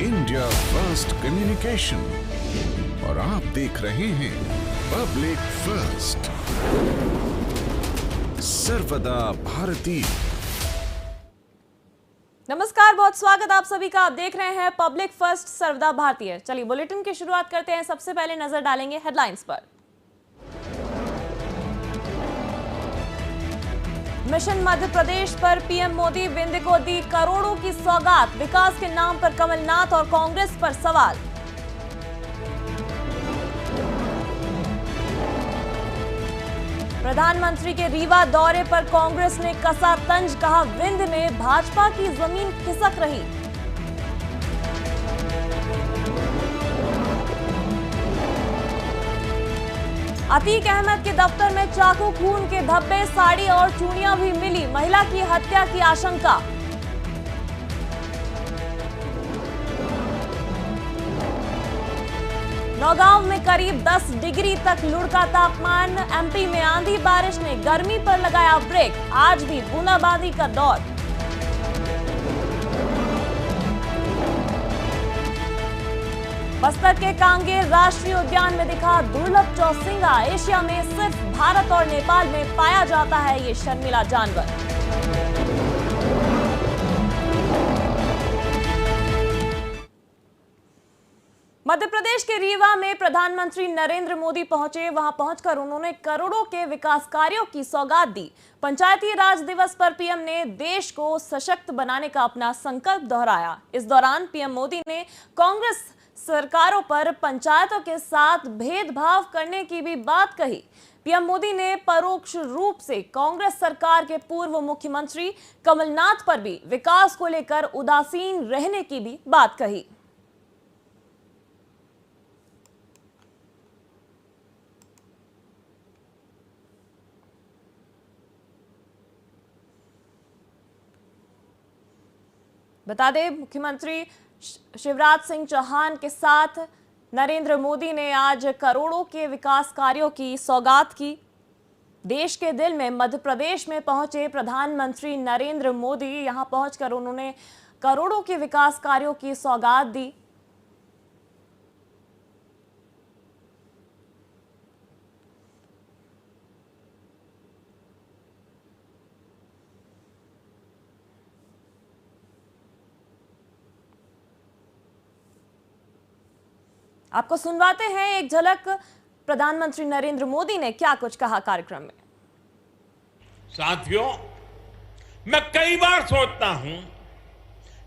India first communication और आप देख रहे हैं पब्लिक फर्स्ट, सर्वदा भारतीय। नमस्कार, बहुत स्वागत आप सभी का। आप देख रहे हैं पब्लिक फर्स्ट, सर्वदा भारतीय। चलिए बुलेटिन की शुरुआत करते हैं। सबसे पहले नजर डालेंगे हेडलाइंस पर। मिशन मध्य प्रदेश पर पीएम मोदी विंध्य को दी करोड़ों की सौगात, विकास के नाम पर कमलनाथ और कांग्रेस पर सवाल। प्रधानमंत्री के रीवा दौरे पर कांग्रेस ने कसा तंज, कहा विंध्य में भाजपा की जमीन खिसक रही। अतीक अहमद के दफ्तर में चाकू, खून के धब्बे, साड़ी और चूड़ियां भी मिली, महिला की हत्या की आशंका। नौगांव में करीब 10 डिग्री तक लुढ़का तापमान, एमपी में आंधी बारिश ने गर्मी पर लगाया ब्रेक, आज भी बूंदाबांदी का दौर। बस्तर के कांगेर राष्ट्रीय उद्यान में दिखा दुर्लभ चौसिंगा, एशिया में सिर्फ भारत और नेपाल में पाया जाता है ये शर्मीला जानवर। मध्य प्रदेश के रीवा में प्रधानमंत्री नरेंद्र मोदी पहुंचे। वहां पहुंचकर उन्होंने करोड़ों के विकास कार्यों की सौगात दी। पंचायती राज दिवस पर पीएम ने देश को सशक्त बनाने का अपना संकल्प दोहराया। इस दौरान पीएम मोदी ने कांग्रेस सरकारों पर पंचायतों के साथ भेदभाव करने की भी बात कही। पीएम मोदी ने परोक्ष रूप से कांग्रेस सरकार के पूर्व मुख्यमंत्री कमलनाथ पर भी विकास को लेकर उदासीन रहने की भी बात कही। बता दें, मुख्यमंत्री शिवराज सिंह चौहान के साथ नरेंद्र मोदी ने आज करोड़ों के विकास कार्यों की सौगात की। देश के दिल में मध्य प्रदेश में पहुंचे प्रधानमंत्री नरेंद्र मोदी, यहां पहुंचकर उन्होंने करोड़ों के विकास कार्यों की सौगात दी। आपको सुनवाते हैं एक झलक, प्रधानमंत्री नरेंद्र मोदी ने क्या कुछ कहा कार्यक्रम में। साथियों, मैं कई बार सोचता हूं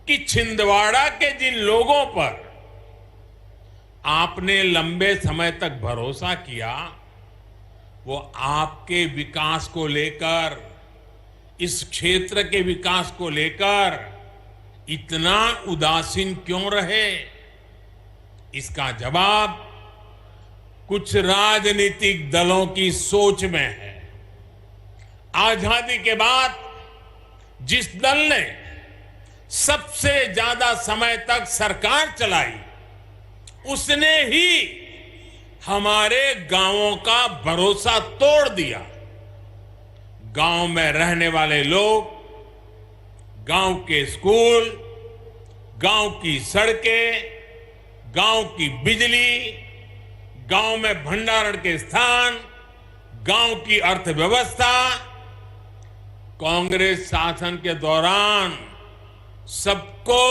कि छिंदवाड़ा के जिन लोगों पर आपने लंबे समय तक भरोसा किया, वो आपके विकास को लेकर, इस क्षेत्र के विकास को लेकर इतना उदासीन क्यों रहे। इसका जवाब कुछ राजनीतिक दलों की सोच में है। आजादी के बाद जिस दल ने सबसे ज्यादा समय तक सरकार चलाई, उसने ही हमारे गांवों का भरोसा तोड़ दिया। गांव में रहने वाले लोग, गांव के स्कूल, गांव की सड़कें, गांव की बिजली, गांव में भंडारण के स्थान, गांव की अर्थव्यवस्था, कांग्रेस शासन के दौरान सबको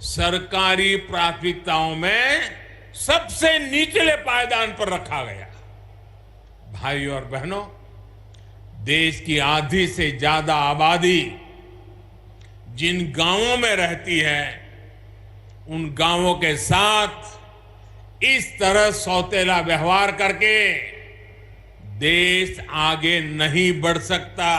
सरकारी प्राथमिकताओं में सबसे निचले पायदान पर रखा गया। भाई और बहनों, देश की आधी से ज्यादा आबादी जिन गांवों में रहती है, उन गांवों के साथ इस तरह सौतेला व्यवहार करके देश आगे नहीं बढ़ सकता।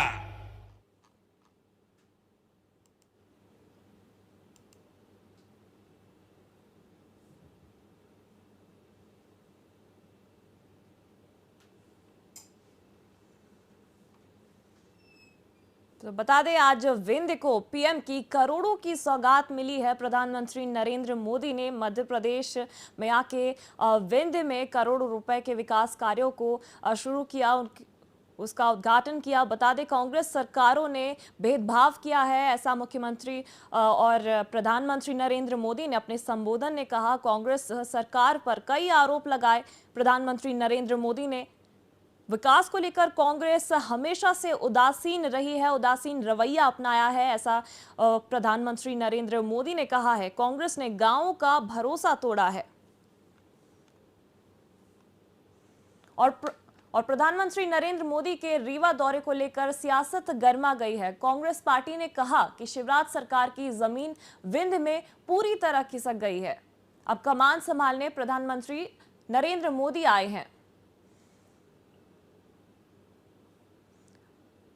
तो बता दें, आज विंध्य को पीएम की करोड़ों की सौगात मिली है। प्रधानमंत्री नरेंद्र मोदी ने मध्य प्रदेश में आके विंध्य में करोड़ों रुपए के विकास कार्यों को शुरू किया। उसका उद्घाटन किया। बता दें, कांग्रेस सरकारों ने भेदभाव किया है, ऐसा मुख्यमंत्री और प्रधानमंत्री नरेंद्र मोदी ने अपने संबोधन में कहा। कांग्रेस सरकार पर कई आरोप लगाए प्रधानमंत्री नरेंद्र मोदी ने। विकास को लेकर कांग्रेस हमेशा से उदासीन रही है, उदासीन रवैया अपनाया है, ऐसा प्रधानमंत्री नरेंद्र मोदी ने कहा है। कांग्रेस ने गांवों का भरोसा तोड़ा है और प्रधानमंत्री नरेंद्र मोदी के रीवा दौरे को लेकर सियासत गर्मा गई है। कांग्रेस पार्टी ने कहा कि शिवराज सरकार की जमीन विंध्य में पूरी तरह खिसक गई है। अब कमान संभालने प्रधानमंत्री नरेंद्र मोदी आए हैं।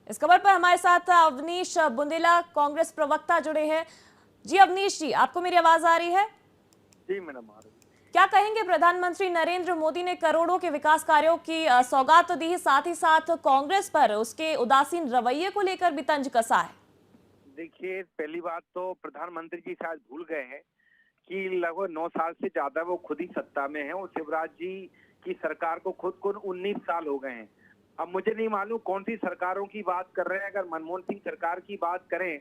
इस खबर पर हमारे साथ अवनीश बुंदेला, कांग्रेस प्रवक्ता, जुड़े हैं। जी अवनीश जी, आपको मेरी आवाज आ रही है? जी मैडम, आ रही है। क्या कहेंगे, प्रधानमंत्री नरेंद्र मोदी ने करोड़ों के विकास कार्यों की सौगात तो दी, साथ ही साथ कांग्रेस पर उसके उदासीन रवैये को लेकर भी तंज कसा है। देखिए, पहली बात तो प्रधानमंत्री जी शायद भूल गए हैं कि लगभग 9 साल से ज्यादा वो खुद ही सत्ता में हैं और शिवराज जी की सरकार को खुद को 19 साल हो गए हैं। अब मुझे नहीं मालूम कौन सी सरकारों की बात कर रहे हैं। अगर मनमोहन सिंह सरकार की बात करें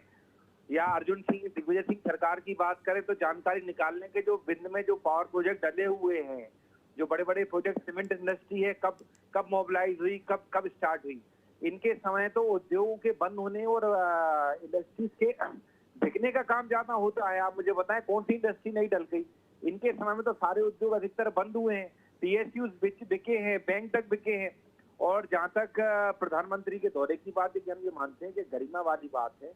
या अर्जुन सिंह, दिग्विजय सिंह सरकार की बात करें तो जानकारी निकालने के जो विंध्य में जो पावर प्रोजेक्ट डले हुए हैं, जो बड़े बड़े प्रोजेक्ट, सीमेंट इंडस्ट्री है, कब मोबिलाइज हुई, कब स्टार्ट हुई। इनके समय तो उद्योगों के बंद होने और इंडस्ट्रीज के बिकने का काम ज्यादा होता है। आप मुझे बताएं कौन सी इंडस्ट्री नहीं डल गई। इनके समय में तो सारे उद्योग अधिकतर बंद हुए हैं, पीएसयूज बिके हैं, बैंक तक बिके हैं। और जहां तक प्रधानमंत्री के दौरे की बात है कि हम ये मानते हैं कि गरिमा वाली बात है।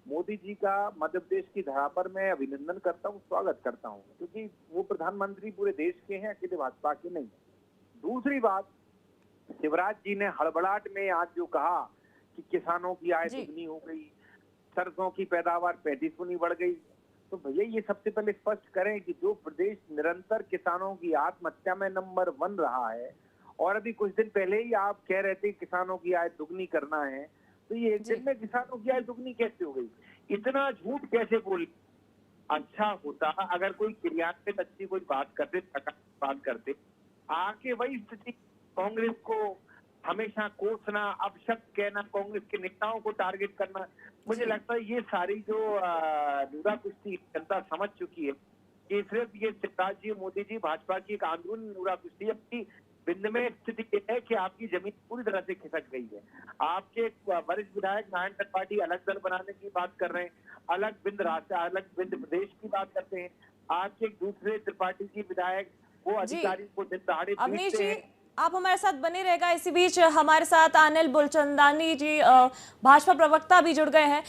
मोदी जी का मध्य प्रदेश की धरा पर मैं अभिनंदन करता हूँ, स्वागत करता हूँ, क्योंकि वो प्रधानमंत्री पूरे देश के हैं, अकेले भाजपा के नहीं। दूसरी बात, शिवराज जी ने हड़बड़ाहट में आज जो कहा कि किसानों की आय दुगनी हो गई, सरसों की पैदावार 35 गुनी बढ़ गई, तो भैया ये सबसे पहले स्पष्ट करें कि जो प्रदेश निरंतर किसानों की आत्महत्या में नंबर 1 रहा है और अभी कुछ दिन पहले ही आप कह रहे थे किसानों की आय दुगनी करना है, तो ये एक दिन में किसानों की आय दुगनी कैसे हो गई? इतना झूठ कैसे बोल? अच्छा होता अगर कोई क्रियान्वित अच्छी कोई बात करते आके वही स्थिति कांग्रेस को हमेशा कोसना, अपशब्द कहना, कांग्रेस के नेताओं को टारगेट करना। मुझे लगता है ये सारी जो नुरा कुश्ती जनता समझ चुकी है कि सिर्फ ये शिवराज जी, मोदी जी, भाजपा की एक आंदोलन नुरा कुश्ती अपनी बिंद में स्थिति ये है कि आपकी जमीन पूरी तरह से खिसक गई है। आपके वरिष्ठ विधायक नारायण त्रिपाठी अलग दल बनाने की बात कर रहे हैं, अलग बिंद राष्ट्र, अलग बिंद प्रदेश की बात करते हैं। आपके एक दूसरे त्रिपाठी की विधायक वो अधिकारी को दिन दहाड़े पीटते हैं। आप हमारे साथ बने रहेगा। इसी बीच हमारे साथ अनिल बुलचंदानी जी, भाजपा प्रवक्ता, भी जुड़ गए हैं।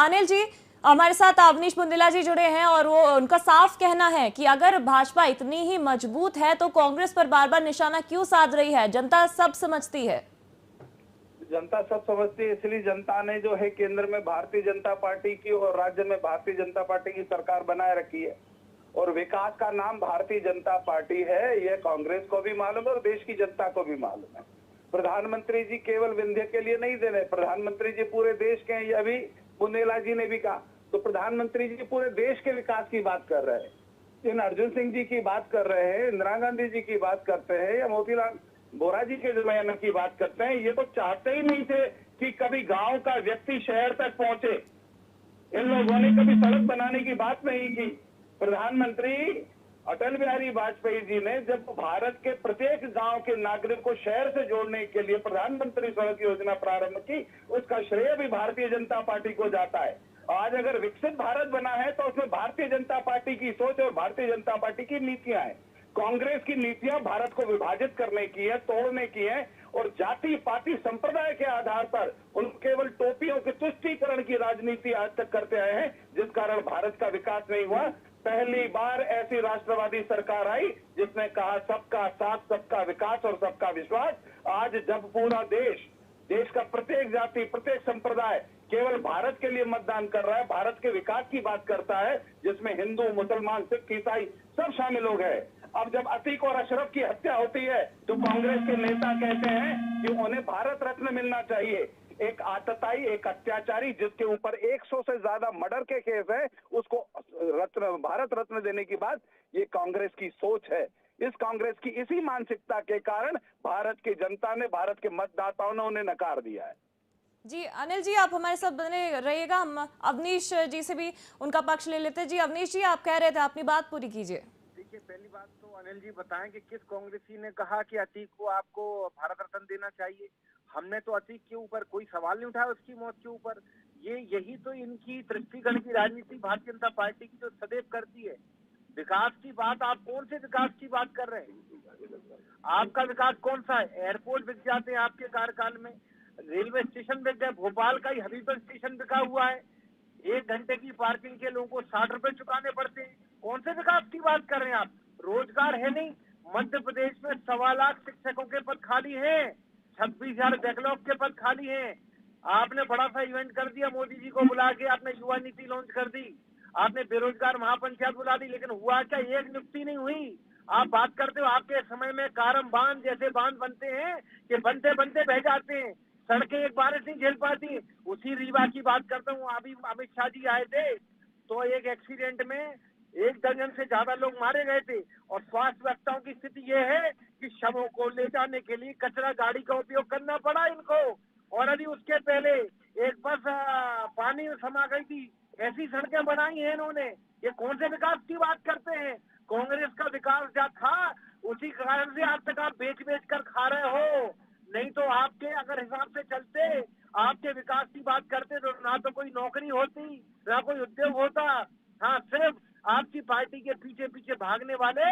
अनिल जी, हमारे साथ अवनीश बुंदेला जी जुड़े हैं और वो उनका साफ कहना है कि अगर भाजपा इतनी ही मजबूत है तो कांग्रेस पर बार बार निशाना क्यों साध रही है? जनता सब समझती है। जनता सब समझती है, इसलिए जनता ने जो है केंद्र में भारतीय जनता पार्टी की और राज्य में भारतीय जनता पार्टी की सरकार बनाए रखी है। और विकास का नाम भारतीय जनता पार्टी है, यह कांग्रेस को भी मालूम है और देश की जनता को भी मालूम है। प्रधानमंत्री जी केवल विंध्य के लिए नहीं दे रहे, प्रधानमंत्री जी पूरे देश के हैं। ये अभी बुंदेला जी ने भी कहा, तो प्रधानमंत्री जी पूरे देश के विकास की बात कर रहे हैं। इन अर्जुन सिंह जी की बात कर रहे हैं, इंदिरा गांधी जी की बात करते हैं या मोतीलाल वोरा जी के जमाने की बात करते हैं। ये तो चाहते ही नहीं थे कि कभी गांव का व्यक्ति शहर तक पहुंचे। इन लोगों ने कभी सड़क बनाने की बात नहीं की। प्रधानमंत्री अटल बिहारी वाजपेयी जी ने जब भारत के प्रत्येक गांव के नागरिक को शहर से जोड़ने के लिए प्रधानमंत्री सड़क योजना प्रारंभ की, उसका श्रेय भी भारतीय जनता पार्टी को जाता है। आज अगर विकसित भारत बना है तो उसमें भारतीय जनता पार्टी की सोच और भारतीय जनता पार्टी की नीतियां हैं। कांग्रेस की नीतियां भारत को विभाजित करने की है, तोड़ने की है और जाति पाति संप्रदाय के आधार पर उन केवल टोपियों के तुष्टीकरण की राजनीति आज तक करते आए हैं, जिस कारण भारत का विकास नहीं हुआ। पहली बार ऐसी राष्ट्रवादी सरकार आई जिसने कहा सबका साथ, सबका विकास और सबका विश्वास। आज जब पूरा देश का प्रत्येक जाति, प्रत्येक संप्रदाय केवल भारत के लिए मतदान कर रहा है, भारत के विकास की बात करता है, जिसमें हिंदू, मुसलमान, सिख, ईसाई सब शामिल हो गए। अब जब अतीक और अशरफ की हत्या होती है तो कांग्रेस के नेता कहते हैं कि उन्हें भारत रत्न मिलना चाहिए। एक आतताई, एक अत्याचारी जिसके ऊपर 100 से ज्यादा मर्डर के केस है, उसको भारत रत्न देने की बात, ये कांग्रेस की सोच है। इस कांग्रेस की इसी मानसिकता के कारण भारत की जनता ने, भारत के मतदाताओं ने उन्हें नकार दिया है। जी अनिल जी, आप हमारे साथ बने रहिएगा, हम अवनीश जी से भी उनका पक्ष ले लेते हैं। जी अवनीश जी, आप कह रहे थे, अपनी बात पूरी कीजिए। देखिए, पहली बात तो अनिल जी बताएं कि किस कांग्रेसी ने कहा कि अतीक को आपको भारत रत्न देना चाहिए। हमने तो अतीक के ऊपर कोई सवाल नहीं उठाया, उसकी मौत के ऊपर। यही तो इनकी तृष्टिगण की राजनीति भारतीय जनता पार्टी की जो सदैव करती है। विकास की बात, आप कौन से विकास की बात कर रहे हैं? आपका विकास कौन सा है? एयरपोर्ट बिक जाते हैं आपके कार्यकाल में, रेलवे स्टेशन बिक गए, भोपाल का ही हबीबगंज स्टेशन बिका हुआ है। 1 घंटे की पार्किंग के लोगों को 60 रुपए चुकाने पड़ते हैं। कौन से विकास की बात कर रहे हैं आप? रोजगार है नहीं। मध्य प्रदेश में 1.25 लाख शिक्षकों के पद खाली हैं, 26,000 बैकलॉग के पद खाली हैं। आपने बड़ा सा इवेंट कर दिया, मोदी जी को बुला के आपने युवा नीति लॉन्च कर दी, आपने बेरोजगार महापंचायत बुला दी, लेकिन हुआ क्या? एक नियुक्ति नहीं हुई। आप बात करते हो आपके समय में कारम बांध जैसे बांध बनते हैं कि बनते बनते बह जाते हैं, सड़कें एक बारिश नहीं झेल पाती। उसी रीवा की बात करता हूँ, अभी अमित शाह जी आए थे तो एक एक्सीडेंट में 1 दर्जन से ज्यादा लोग मारे गए थे, और स्वास्थ्य व्यवस्थाओं की स्थिति ये है कि शवों को ले जाने के लिए कचरा गाड़ी का उपयोग करना पड़ा इनको। और अभी उसके पहले एक बस पानी में समा गई थी, ऐसी सड़कें बनाई हैं इन्होंने। ये कौन से विकास की बात करते हैं? कांग्रेस का विकास जहाँ था उसी कारण से आज तक आप बेच बेच कर खा रहे हो। नहीं तो आपके अगर हिसाब से चलते, आपके विकास की बात करते तो ना तो कोई नौकरी होती, ना कोई उद्योग होता। हाँ, सिर्फ आपकी पार्टी के पीछे पीछे भागने वाले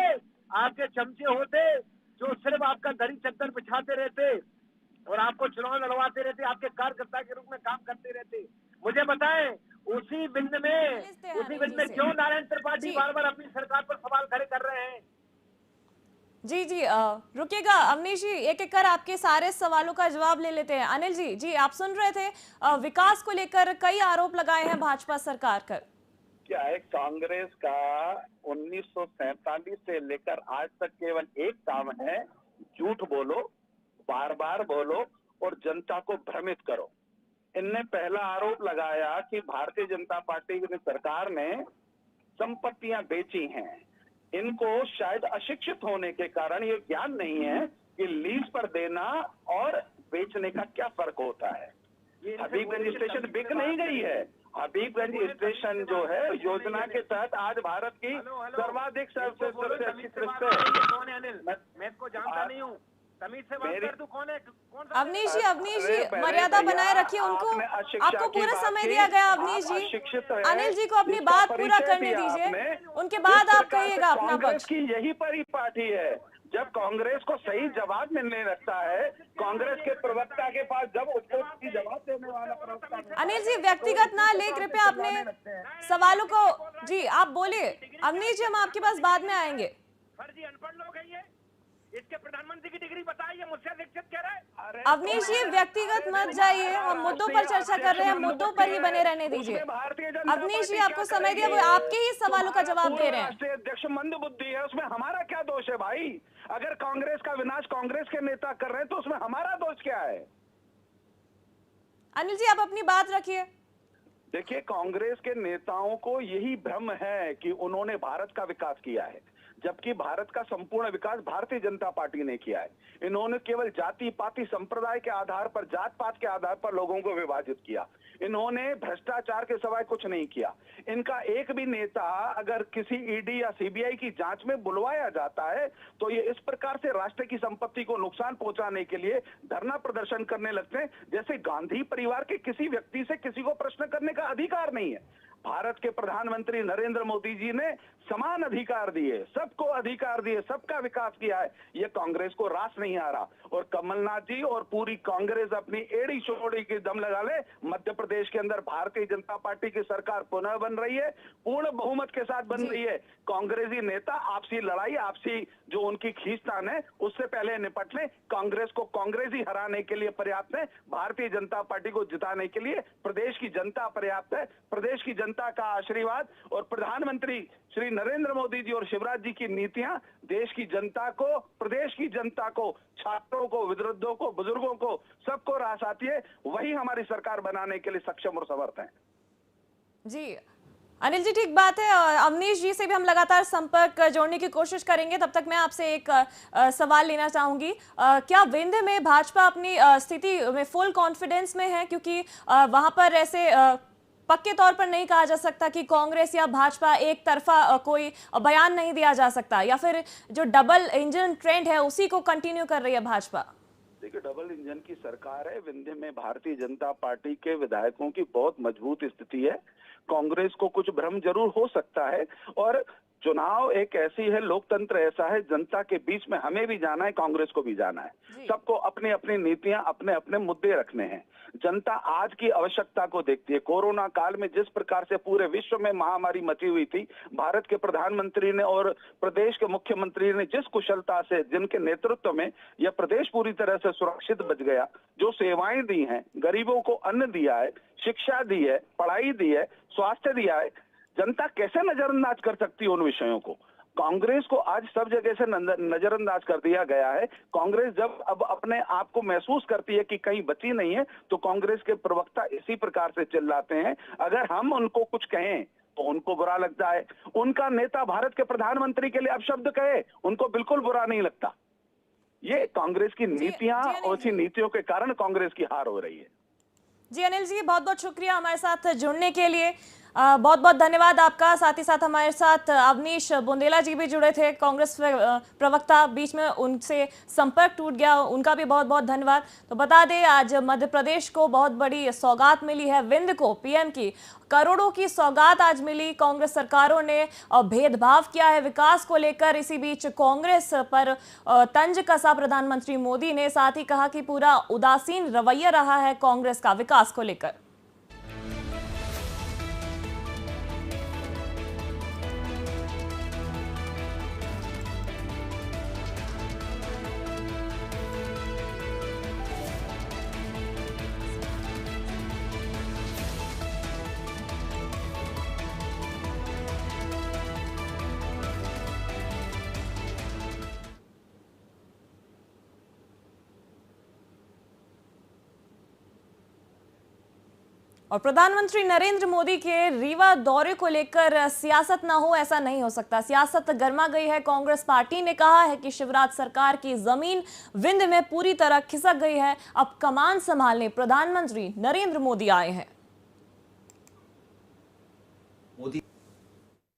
आपके चमचे होते, जो सिर्फ आपका दरी चद्दर बिछाते रहते और आपको चुनाव लड़वाते रहते, आपके कार्यकर्ता के रूप में काम करते रहते। मुझे बताएं, उसी बिंद में क्यों नारायण त्रिपाठी बार बार अपनी सरकार पर सवाल खड़े कर रहे हैं? जी जी रुकिएगा अवनीश जी, एक एक कर आपके सारे सवालों का जवाब ले लेते हैं। अनिल जी, जी आप सुन रहे थे, विकास को लेकर कई आरोप लगाए हैं भाजपा सरकार पर। क्या है, कांग्रेस का 1947 से लेकर आज तक केवल एक काम है, झूठ बोलो, बार बार बोलो और जनता को भ्रमित करो। इनने पहला आरोप लगाया कि भारतीय जनता पार्टी की सरकार ने संपत्तियां बेची हैं। इनको शायद अशिक्षित होने के कारण ये ज्ञान नहीं है कि लीज पर देना और बेचने का क्या फर्क होता है। हबीबगंज स्टेशन बिक नहीं गई है। हबीबगंज स्टेशन जो है योजना के तहत आज भारत की सर्वाधिक सबसे अच्छी कौन है अनिल? मैं इसको जानता नहीं हूँ, तमीज से बात कर, तू कौन है? अवनीश जी मर्यादा बनाए रखिए उनको, आपको पूरा समय दिया गया। अवनीश जी, अनिल जी को अपनी बात पूरा करने दीजिए, उनके बाद आप कहिएगा अपना पक्ष। की यही परिपाटी है, जब कांग्रेस को सही जवाब मिलने लगता है, कांग्रेस के प्रवक्ता के पास जब उसको जवाब देने वाला प्रवक्ता। अनिल जी व्यक्तिगत ना ले कृपया, अपने सवालों को, जी आप बोलिए। अवनीश जी, हम आपके पास बाद में आएंगे। फर्जी अनपढ़ लोग हैं ये, इसके प्रधानमंत्री की डिग्री बताइए, मुझसे शिक्षित कह रहे हैं। अवनीश जी व्यक्तिगत मत जाइए, हम मुद्दों पर चर्चा कर रहे हैं, मुद्दों पर ही बने रहने दीजिए। अवनीश जी आपको समय दिया, वो आपके ही सवालों का जवाब दे रहे हैं। राष्ट्रीय अध्यक्ष मंद बुद्धि है, उसमें हमारा क्या दोष है भाई? अगर कांग्रेस का विनाश कांग्रेस के नेता कर रहे हैं तो उसमें हमारा दोष क्या है? अनिल जी आप अपनी बात रखिए। देखिए, कांग्रेस के नेताओं को यही भ्रम है कि उन्होंने भारत का विकास किया है, जबकि भारत का संपूर्ण विकास भारतीय जनता पार्टी ने किया है। इन्होंने केवल जाति पाति संप्रदाय के आधार पर, जात पात के आधार पर लोगों को विभाजित किया। इन्होंने भ्रष्टाचार के सिवाय कुछ नहीं किया। इनका एक भी नेता अगर किसी ईडी या सीबीआई की जांच में बुलवाया जाता है तो ये इस प्रकार से राष्ट्र की संपत्ति को नुकसान पहुंचाने के लिए धरना प्रदर्शन करने लगते हैं, जैसे गांधी परिवार के किसी व्यक्ति से किसी को प्रश्न करने का अधिकार नहीं है। भारत के प्रधानमंत्री नरेंद्र मोदी जी ने समान अधिकार दिए, सबको अधिकार दिए, सबका विकास किया है। ये कांग्रेस को रास नहीं आ रहा। और कमलनाथ जी और पूरी कांग्रेस अपनी एड़ी चोड़ी की दम लगा ले, मध्य प्रदेश के अंदर भारतीय जनता पार्टी की सरकार पुनः बन रही है, पूर्ण बहुमत के साथ बन रही है। कांग्रेसी नेता आपसी लड़ाई, आपसी जो उनकी खींचतान है, उससे पहले निपट लें। कांग्रेस को कांग्रेसी हराने के लिए पर्याप्त है, भारतीय जनता पार्टी को जिताने के लिए प्रदेश की जनता पर्याप्त है। प्रदेश की जनता का आशीर्वाद और प्रधानमंत्री श्री नरेंद्र मोदी जी और शिवराज जी की नीतियां देश की जनता को, प्रदेश की जनता को, छात्रों को, वृद्धों को, बुजुर्गों को, सबको रास आती है। वही हमारी सरकार बनाने के लिए सक्षम और समर्थ है। जी अनिल जी, ठीक बात है। अवनीश जी से भी हम लगातार संपर्क जोड़ने की कोशिश करेंगे। तब तक मैं आपसे एक सवाल लेना चाहूंगी। क्या विंध्य में भाजपा अपनी स्थिति में फुल कॉन्फिडेंस में है? क्योंकि वहां पर ऐसे पक्के तौर पर नहीं कहा जा सकता कि कांग्रेस या भाजपा एक तरफा कोई बयान नहीं दिया जा सकता, या फिर जो डबल इंजन ट्रेंड है उसी को कंटिन्यू कर रही है भाजपा। देखिए, डबल इंजन की सरकार है। विंध्य में भारतीय जनता पार्टी के विधायकों की बहुत मजबूत स्थिति है। कांग्रेस को कुछ भ्रम जरूर हो सकता है, और चुनाव एक ऐसी है, लोकतंत्र ऐसा है, जनता के बीच में हमें भी जाना है, कांग्रेस को भी जाना है। सबको अपनी अपनी नीतियां, अपने अपने मुद्दे रखने हैं। जनता आज की आवश्यकता को देखती है। कोरोना काल में जिस प्रकार से पूरे विश्व में महामारी मची हुई थी, भारत के प्रधानमंत्री ने और प्रदेश के मुख्यमंत्री ने जिस कुशलता से, जिनके नेतृत्व में यह प्रदेश पूरी तरह से सुरक्षित बच गया, जो सेवाएं दी हैं, गरीबों को अन्न दिया है, शिक्षा दी है, पढ़ाई दी है, स्वास्थ्य दिया है, जनता कैसे नजरअंदाज कर सकती है उन विषयों को? कांग्रेस को आज सब जगह से नजरअंदाज कर दिया गया है। कांग्रेस जब अब अपने आप को महसूस करती है कि कहीं बची नहीं है, तो कांग्रेस के प्रवक्ता इसी प्रकार से चिल्लाते हैं। अगर हम उनको कुछ कहें तो उनको बुरा लगता है। उनका नेता भारत के प्रधानमंत्री के लिए अपशब्द कहे, उनको बिल्कुल बुरा नहीं लगता। ये कांग्रेस की नीतियां, और इसी नीतियों के कारण कांग्रेस की हार हो रही है। जी अनिल जी, बहुत बहुत शुक्रिया हमारे साथ जुड़ने के लिए। बहुत बहुत धन्यवाद आपका। साथ ही साथ हमारे साथ अवनीश बुंदेला जी भी जुड़े थे, कांग्रेस प्रवक्ता, बीच में उनसे संपर्क टूट गया, उनका भी बहुत बहुत धन्यवाद। तो बता दें, आज मध्य प्रदेश को बहुत बड़ी सौगात मिली है। विंध्य को पीएम की करोड़ों की सौगात आज मिली। कांग्रेस सरकारों ने भेदभाव किया है विकास को लेकर। इसी बीच कांग्रेस पर तंज कसा प्रधानमंत्री मोदी ने, साथ ही कहा कि पूरा उदासीन रवैया रहा है कांग्रेस का विकास को लेकर। और प्रधानमंत्री नरेंद्र मोदी के रीवा दौरे को लेकर सियासत ना हो, ऐसा नहीं हो सकता। सियासत गर्मा गई है। कांग्रेस पार्टी ने कहा है कि शिवराज सरकार की जमीन विंध्य में पूरी तरह खिसक गई है। अब कमान संभालने प्रधानमंत्री नरेंद्र मोदी आए हैं। मोदी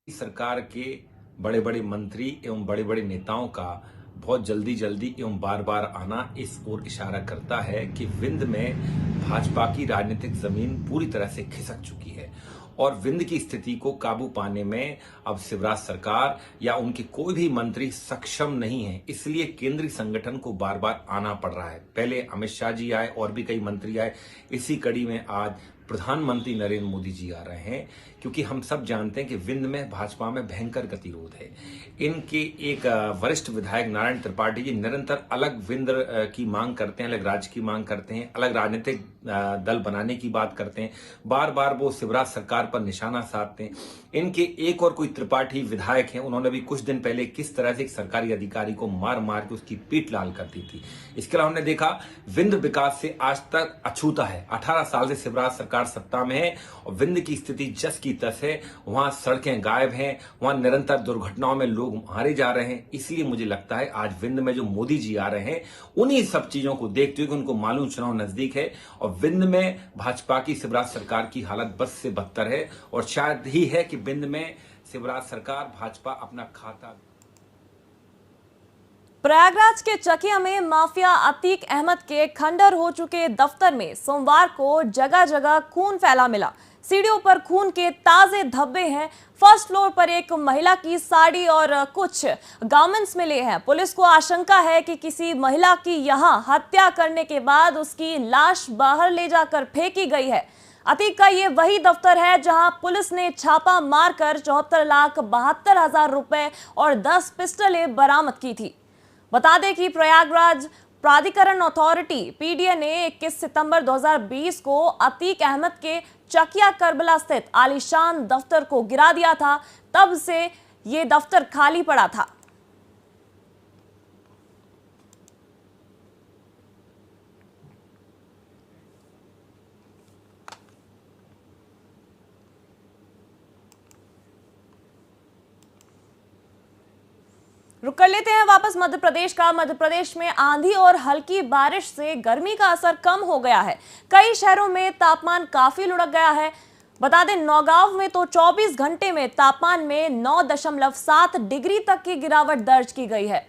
सरकार के बड़े बड़े मंत्री एवं बड़े बड़े नेताओं का बहुत जल्दी एवं बार बार आना इस ओर इशारा करता है कि विंध्य में भाजपा की राजनीतिक जमीन पूरी तरह से खिसक चुकी है, और विंध्य की स्थिति को काबू पाने में अब शिवराज सरकार या उनके कोई भी मंत्री सक्षम नहीं है। इसलिए केंद्रीय संगठन को बार बार आना पड़ रहा है। पहले अमित शाह जी आए और भी कई मंत्री आए। इसी कड़ी में आज प्रधानमंत्री नरेंद्र मोदी जी आ रहे हैं, क्योंकि हम सब जानते हैं कि विंध्य में भाजपा में भयंकर गतिरोध है। इनके एक वरिष्ठ विधायक नारायण त्रिपाठी जी निरंतर अलग विंध्य की मांग करते हैं, अलग राज्य की मांग करते हैं, अलग राजनीतिक दल बनाने की बात करते हैं। बार बार वो शिवराज सरकार पर निशाना साधते हैं। इनके एक और कोई त्रिपाठी विधायक हैं, उन्होंने भी कुछ दिन पहले किस तरह से एक सरकारी अधिकारी को मार मार के उसकी पीठ लाल कर दी थी। इसके अलावा हमने देखा विंध्य विकास से आज तक अछूता है। 18 साल से शिवराज सरकार सत्ता में है और विंध्य की स्थिति जस की तस है। वहां सड़कें गायब हैं, वहां निरंतर दुर्घटनाओं में लोग मारे जा रहे हैं। इसलिए मुझे लगता है आज विंध्य में जो मोदी जी आ रहे हैं, उन्हीं सब चीजों को देखते हुए कि उनको मालूम चुनाव नजदीक है और विंध्य में भाजपा की शिवराज सरकार की हालत बद से बदतर है, और शायद ही है कि विंध्य में शिवराज सरकार भाजपा अपना खाता। प्रयागराज के चकिया में माफिया अतीक अहमद के खंडर हो चुके दफ्तर में सोमवार को जगह जगह खून फैला मिला। सीढ़ियों पर खून के ताजे धब्बे हैं। फर्स्ट फ्लोर पर एक महिला की साड़ी और कुछ गारमेंट्स मिले हैं। पुलिस को आशंका है कि किसी महिला की यहां हत्या करने के बाद उसकी लाश बाहर ले जाकर फेंकी गई है। अतीक का ये वही दफ्तर है जहां पुलिस ने छापा मारकर 74,72,000 रुपए और 10 पिस्टलें बरामद की थी। बता दें कि प्रयागराज प्राधिकरण अथॉरिटी पीडीए ने 21 सितंबर 2020 को अतीक अहमद के चकिया करबला स्थित आलीशान दफ्तर को गिरा दिया था। तब से ये दफ्तर खाली पड़ा था। रुक कर लेते हैं वापस मध्य प्रदेश का। मध्य प्रदेश में आंधी और हल्की बारिश से गर्मी का असर कम हो गया है। कई शहरों में तापमान काफी लुढ़क गया है। बता दें, नौगांव में तो 24 घंटे में तापमान में 9.7 डिग्री तक की गिरावट दर्ज की गई है।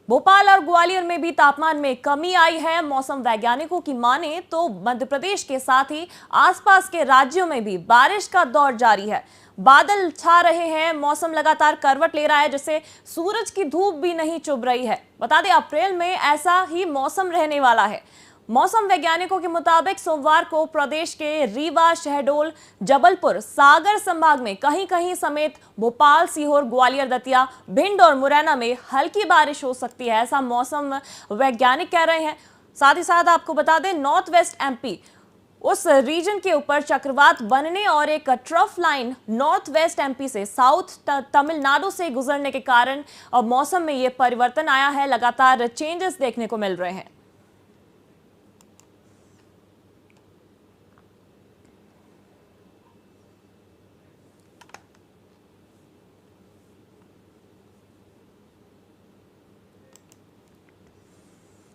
भोपाल और ग्वालियर में भी तापमान में कमी आई है। मौसम वैज्ञानिकों की माने तो मध्य प्रदेश के साथ ही आसपास के राज्यों में भी बारिश का दौर जारी है। बादल छा रहे हैं, मौसम लगातार करवट ले रहा है, जिससे सूरज की धूप भी नहीं चुभ रही है। बता दें, अप्रैल में ऐसा ही मौसम रहने वाला है। मौसम वैज्ञानिकों के मुताबिक सोमवार को प्रदेश के रीवा, शहडोल, जबलपुर, सागर संभाग में कहीं कहीं समेत भोपाल, सीहोर, ग्वालियर, दतिया, भिंड और मुरैना में हल्की बारिश हो सकती है, ऐसा मौसम वैज्ञानिक कह रहे हैं। साथ ही साथ आपको बता दें, नॉर्थ वेस्ट एमपी, उस रीजन के ऊपर चक्रवात बनने और एक trough line north west MP से साउथ तमिलनाडु से गुजरने के कारण अब मौसम में ये परिवर्तन आया है। लगातार चेंजेस देखने को मिल रहे हैं।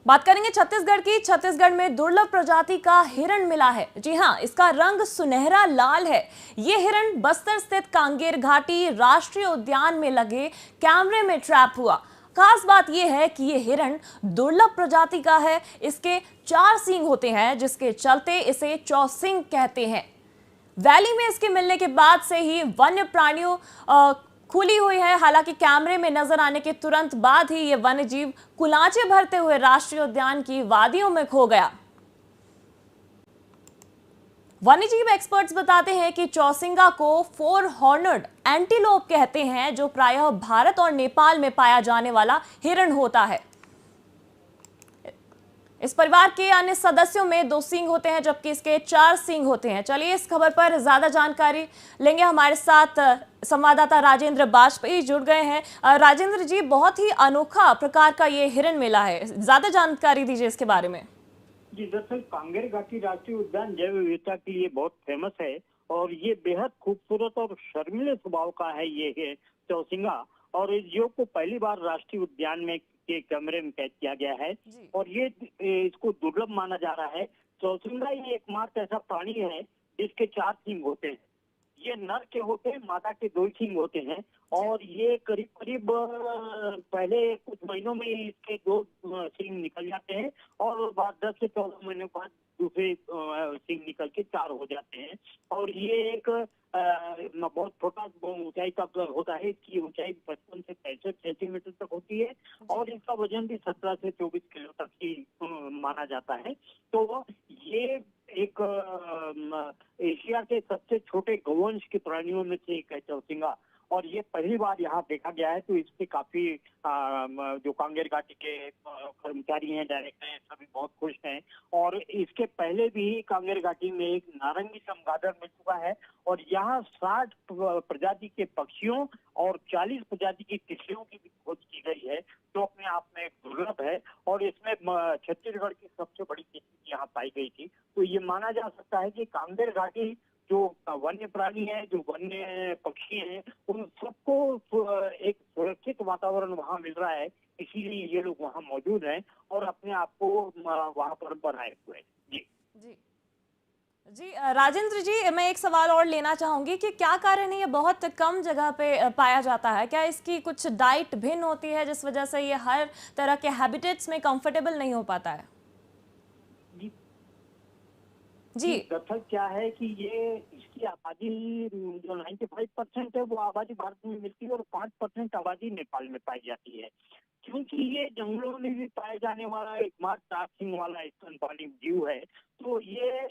बात करेंगे छत्तीसगढ़ की। छत्तीसगढ़ में दुर्लभ प्रजाति का हिरण मिला है। जी हां, इसका रंग सुनहरा लाल है। ये हिरण बस्तर स्थित कांगेर घाटी राष्ट्रीय उद्यान में लगे कैमरे में ट्रैप हुआ। खास बात यह है कि ये हिरण दुर्लभ प्रजाति का है। इसके 4 सींग होते हैं, जिसके चलते इसे चौसिंग कहते हैं। वैली में इसके मिलने के बाद से ही वन्य प्राणियों खुली हुई है। हालांकि कैमरे में नजर आने के तुरंत बाद ही ये वन्यजीव कुलांचे भरते हुए राष्ट्रीय उद्यान की वादियों में खो गया। वन्यजीव एक्सपर्ट्स बताते हैं कि चौसिंगा को 4 हॉर्नड एंटीलोप कहते हैं, जो प्रायः भारत और नेपाल में पाया जाने वाला हिरण होता है। इस परिवार के अन्य सदस्यों में 2 सींग होते हैं, जबकि इसके 4 सींग होते हैं। चलिए इस खबर पर ज्यादा जानकारी लेंगे। हमारे साथ संवाददाता राजेंद्र बाजपेयी जुड़ गए हैं। राजेंद्र जी, बहुत ही अनोखा प्रकार का ये हिरण मिला है, ज्यादा जानकारी दीजिए इसके बारे में। जी, दरअसल कांगेर घाटी राष्ट्रीय उद्यान जैव विविधता के लिए बहुत फेमस है और ये बेहद खूबसूरत और शर्मीले स्वभाव का है ये चौसिंगा। और इस जीव को पहली बार राष्ट्रीय उद्यान में के कैमरे में कैद किया गया है और ये इसको दुर्लभ माना जा रहा है। चौसिंगा ये एकमात्र ऐसा प्राणी है जिसके 4 सींग होते हैं। ये नर के होते हैं, मादा के 2 सींग होते हैं और ये करीब करीब पहले कुछ महीनों में इसके 2 सींग निकल जाते हैं और बाद 10 से 14 महीने बाद दूसरे सींग निकल के 4 हो जाते हैं। और ये एक बहुत छोटा ऊंचाई का होता है। इसकी ऊंचाई 55 से 65 सेंटीमीटर तक होती है और इसका वजन भी 17 से 24 किलो तक ही माना जाता है। तो ये एक एशिया के सबसे छोटे गौवंश के प्राणियों में से एक है चौसिंगा और ये पहली बार यहाँ देखा गया है। तो इससे काफी जो कांगेर घाटी के कर्मचारी हैं, डायरेक्टर हैं, सभी बहुत खुश हैं। और इसके पहले भी कांगेर घाटी में एक नारंगी चमगादड़ मिल चुका है और यहाँ 60 प्रजाति के पक्षियों और 40 प्रजाति की तितलियों की भी खोज की गई है, जो अपने आप में दुर्लभ है। और इसमें छत्तीसगढ़ की सबसे बड़ी तितली यहाँ पाई गई थी। तो ये माना जा सकता है कि कांगेर घाटी जो वन्य प्राणी है, जो वन्य पक्षी हैं, उन सबको एक सुरक्षित वातावरण वहाँ मिल रहा है, इसीलिए ये लोग वहाँ मौजूद हैं और अपने आप को वहाँ पर बनाए हुए हैं। जी जी जी राजेंद्र जी, मैं एक सवाल और लेना चाहूंगी कि क्या कारण है ये बहुत कम जगह पे पाया जाता है? क्या इसकी कुछ डाइट भिन्न होती है जिस वजह से ये हर तरह के हैबिटेट्स में कंफर्टेबल नहीं हो पाता है? जी, दरअसल क्या है कि ये इसकी आबादी जो 95% है वो आबादी भारत में मिलती है और 5% आबादी नेपाल में पाई जाती है। क्योंकि ये जंगलों में भी पाए जाने वाला एकमात्र 4 सींग वाला स्तनपाली जीव है, तो ये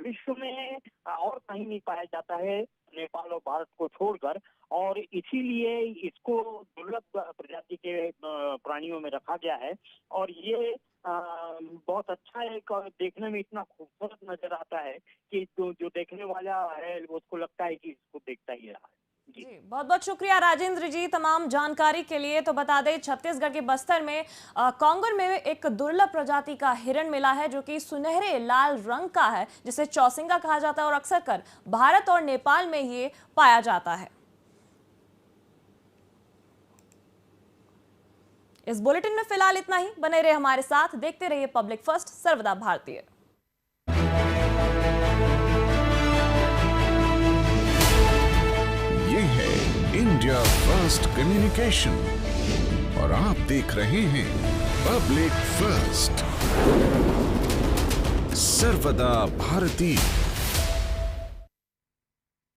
विश्व में और कहीं नहीं पाया जाता है नेपाल और भारत को छोड़कर। और इसीलिए इसको दुर्लभ प्रजाति के प्राणियों में रखा गया है और ये बहुत अच्छा है। देखने में इतना खूबसूरत नजर आता है कि जो देखने वाला है उसको लगता है कि इसको देखता ही रहा है। जी, बहुत बहुत शुक्रिया राजेंद्र जी तमाम जानकारी के लिए। तो बता दें, छत्तीसगढ़ के बस्तर में कांगेर में एक दुर्लभ प्रजाति का हिरण मिला है, जो कि सुनहरे लाल रंग का है, जिसे चौसिंगा कहा जाता है और अक्सर कर भारत और नेपाल में ये पाया जाता है। इस बुलेटिन में फिलहाल इतना ही। बने रहे हमारे साथ, देखते रहिए पब्लिक फर्स्ट, सर्वदा भारतीय। ये है इंडिया फर्स्ट कम्युनिकेशन और आप देख रहे हैं पब्लिक फर्स्ट, सर्वदा भारतीय।